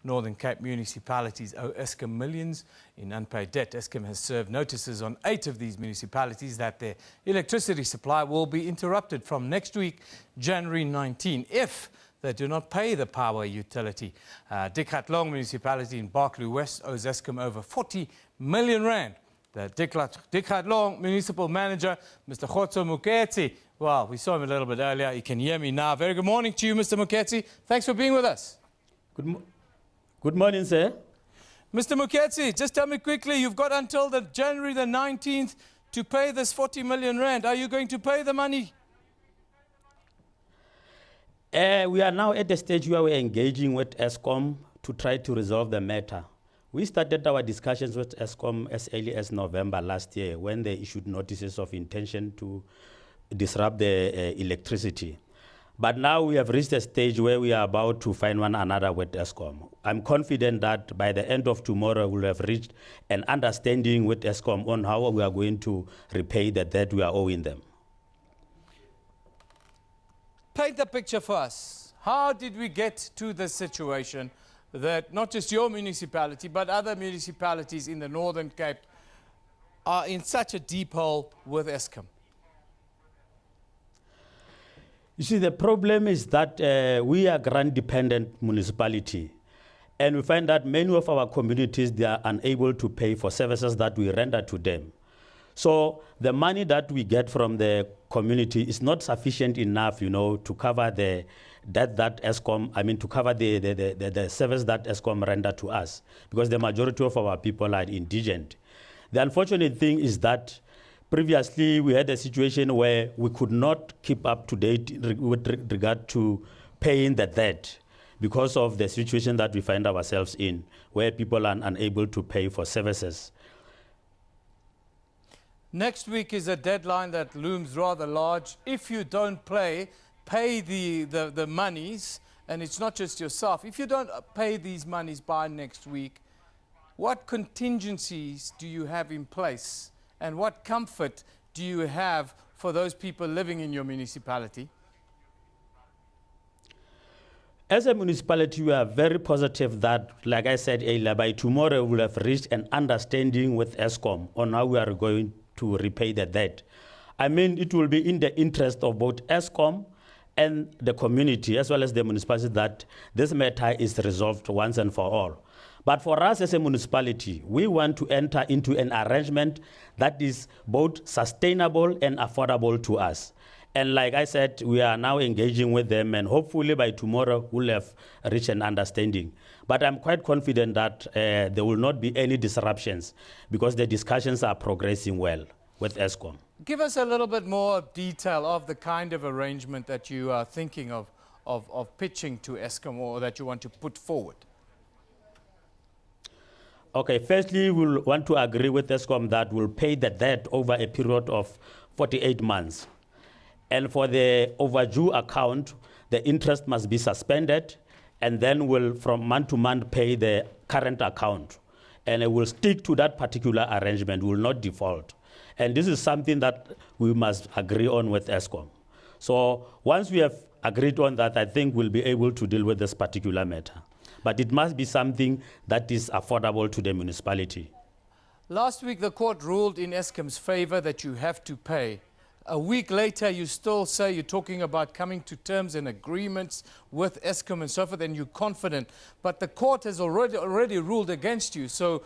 Northern Cape municipalities owe Eskom millions in unpaid debt. Eskom has served notices on 8 of these municipalities that their electricity supply will be interrupted from next week, January 19, if they do not pay the power utility. Dikgatlong Municipality in Barkley West owes Eskom over 40 million rand. The Dikgatlong Municipal Manager, Mr. Kgotso Moeketsi. Well, we saw him a little bit earlier. He can hear me now. Very good morning to you, Mr. Moeketsi. Thanks for being with us. Good morning, sir. Mr. Moeketsi, just tell me quickly, you've got until January the 19th to pay this 40 million rand. Are you going to pay the money? We are now at the stage where we're engaging with Eskom to try to resolve the matter. We started our discussions with Eskom as early as November last year when they issued notices of intention to disrupt the electricity. But now we have reached a stage where we are about to find one another with Eskom. I'm confident that by the end of tomorrow we'll have reached an understanding with Eskom on how we are going to repay the debt we are owing them. Paint the picture for us. How did we get to this situation that not just your municipality, but other municipalities in the Northern Cape are in such a deep hole with Eskom? You see, the problem is that we are a grant-dependent municipality, and we find that many of our communities, they are unable to pay for services that we render to them. So the money that we get from the community is not sufficient enough, to cover the debt that Eskom, to cover the service that Eskom render to us, because the majority of our people are indigent. The unfortunate thing is that previously we had a situation where we could not keep up to date with regard to paying the debt because of the situation that we find ourselves in, where people are unable to pay for services. Next week is a deadline that looms rather large. If you don't pay the monies, and it's not just yourself, if you don't pay these monies by next week, what contingencies do you have in place? And what comfort do you have for those people living in your municipality? As a municipality, we are very positive that, like I said earlier, by tomorrow we'll have reached an understanding with Eskom on how we are going to repay the debt. It will be in the interest of both Eskom and the community, as well as the municipality, that this matter is resolved once and for all. But for us as a municipality, we want to enter into an arrangement that is both sustainable and affordable to us. And like I said, we are now engaging with them, and hopefully by tomorrow we'll have reached an understanding. But I'm quite confident that there will not be any disruptions because the discussions are progressing well with Eskom. Give us a little bit more detail of the kind of arrangement that you are thinking of pitching to Eskom, or that you want to put forward. Okay, firstly, we'll want to agree with Eskom that we'll pay the debt over a period of 48 months. And for the overdue account, the interest must be suspended, and then we'll, from month to month, pay the current account. And it will stick to that particular arrangement, will not default. And this is something that we must agree on with Eskom. So once we have agreed on that, I think we'll be able to deal with this particular matter. But it must be something that is affordable to the municipality. Last week, the court ruled in Eskom's favor that you have to pay. A week later, you still say you're talking about coming to terms and agreements with Eskom and so forth, and you're confident. But the court has already ruled against you, so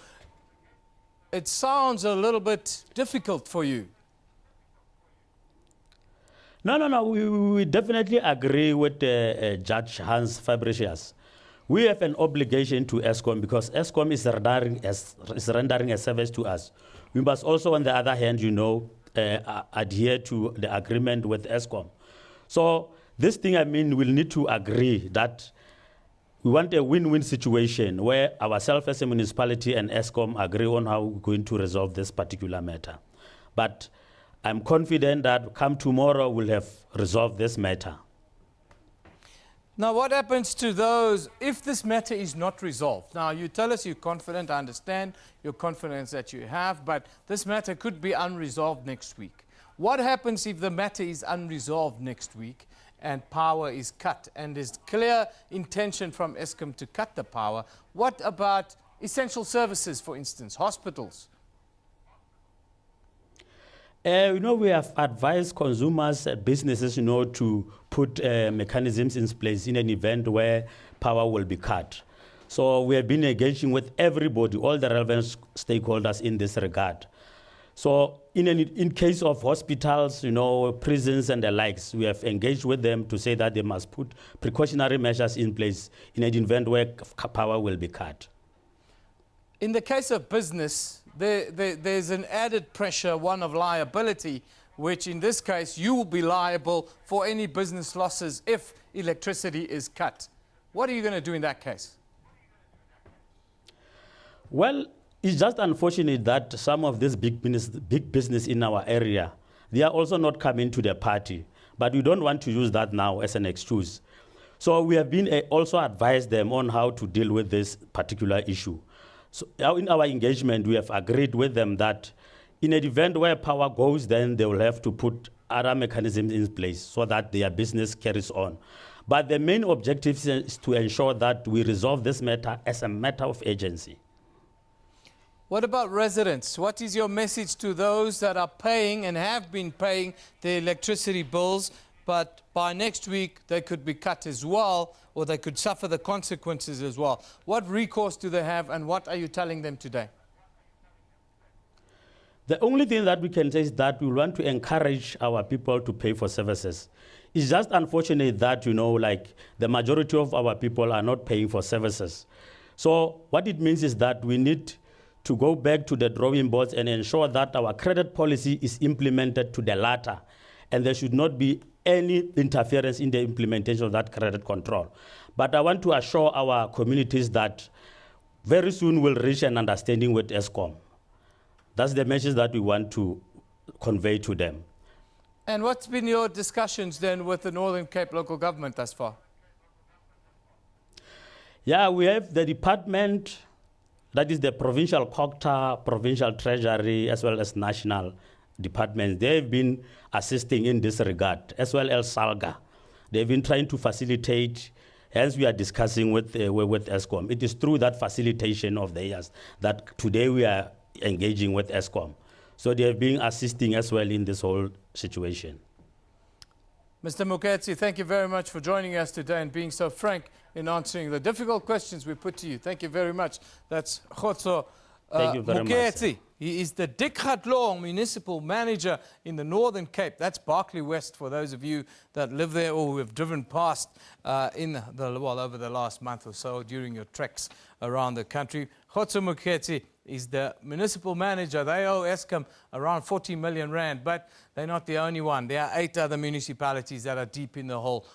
it sounds a little bit difficult for you. No. We definitely agree with Judge Hans Fabricius. We have an obligation to Eskom because Eskom is rendering a service to us. We must also, on the other hand, adhere to the agreement with Eskom. So this thing, we'll need to agree that we want a win-win situation where ourselves as a municipality and Eskom agree on how we're going to resolve this particular matter. But I'm confident that come tomorrow, we'll have resolved this matter. Now, what happens to those if this matter is not resolved? Now, you tell us you're confident. I understand your confidence that you have, but this matter could be unresolved next week. What happens if the matter is unresolved next week and power is cut, and there's clear intention from Eskom to cut the power. What about essential services, for instance, hospitals? We have advised consumers, businesses, to put mechanisms in place in an event where power will be cut. So we have been engaging with everybody, all the relevant stakeholders in this regard. So in case of hospitals, prisons and the likes, we have engaged with them to say that they must put precautionary measures in place in an event where power will be cut. In the case of business, there's an added pressure, one of liability, which in this case you will be liable for any business losses if electricity is cut. What are you going to do in that case? Well, it's just unfortunate that some of this big business in our area, they are also not coming to the party. But we don't want to use that now as an excuse. So we have been also advised them on how to deal with this particular issue. So in our engagement, we have agreed with them that in an event where power goes, then they will have to put other mechanisms in place so that their business carries on. But the main objective is to ensure that we resolve this matter as a matter of urgency. What about residents? What is your message to those that are paying and have been paying their electricity bills, but by next week they could be cut as well, or they could suffer the consequences as well? What recourse do they have, and what are you telling them today? The only thing that we can say is that we want to encourage our people to pay for services. It's just unfortunate that, the majority of our people are not paying for services. So what it means is that we need to go back to the drawing boards and ensure that our credit policy is implemented to the latter, and there should not be any interference in the implementation of that credit control. But I want to assure our communities that very soon we'll reach an understanding with Eskom. That's the message that we want to convey to them. And what's been your discussions then with the Northern Cape local government thus far? Yeah, we have the department, that is the provincial COGTA, provincial treasury, as well as national departments. They've been assisting in this regard, as well as SALGA. They've been trying to facilitate, hence we are discussing with Eskom. It is through that facilitation of theirs that today we are engaging with Eskom. So they have been assisting as well in this whole situation. Mr. Moeketsi, thank you very much for joining us today and being so frank in answering the difficult questions we put to you. Thank you very much. That's Kgotso Moeketsi. He is the Dikgatlong Municipal Manager in the Northern Cape. That's Barkley West for those of you that live there or who have driven past over the last month or so during your treks around the country. Kgotso Moeketsi is the municipal manager. They owe Eskom around 40 million rand, but they're not the only one. There are 8 other municipalities that are deep in the hole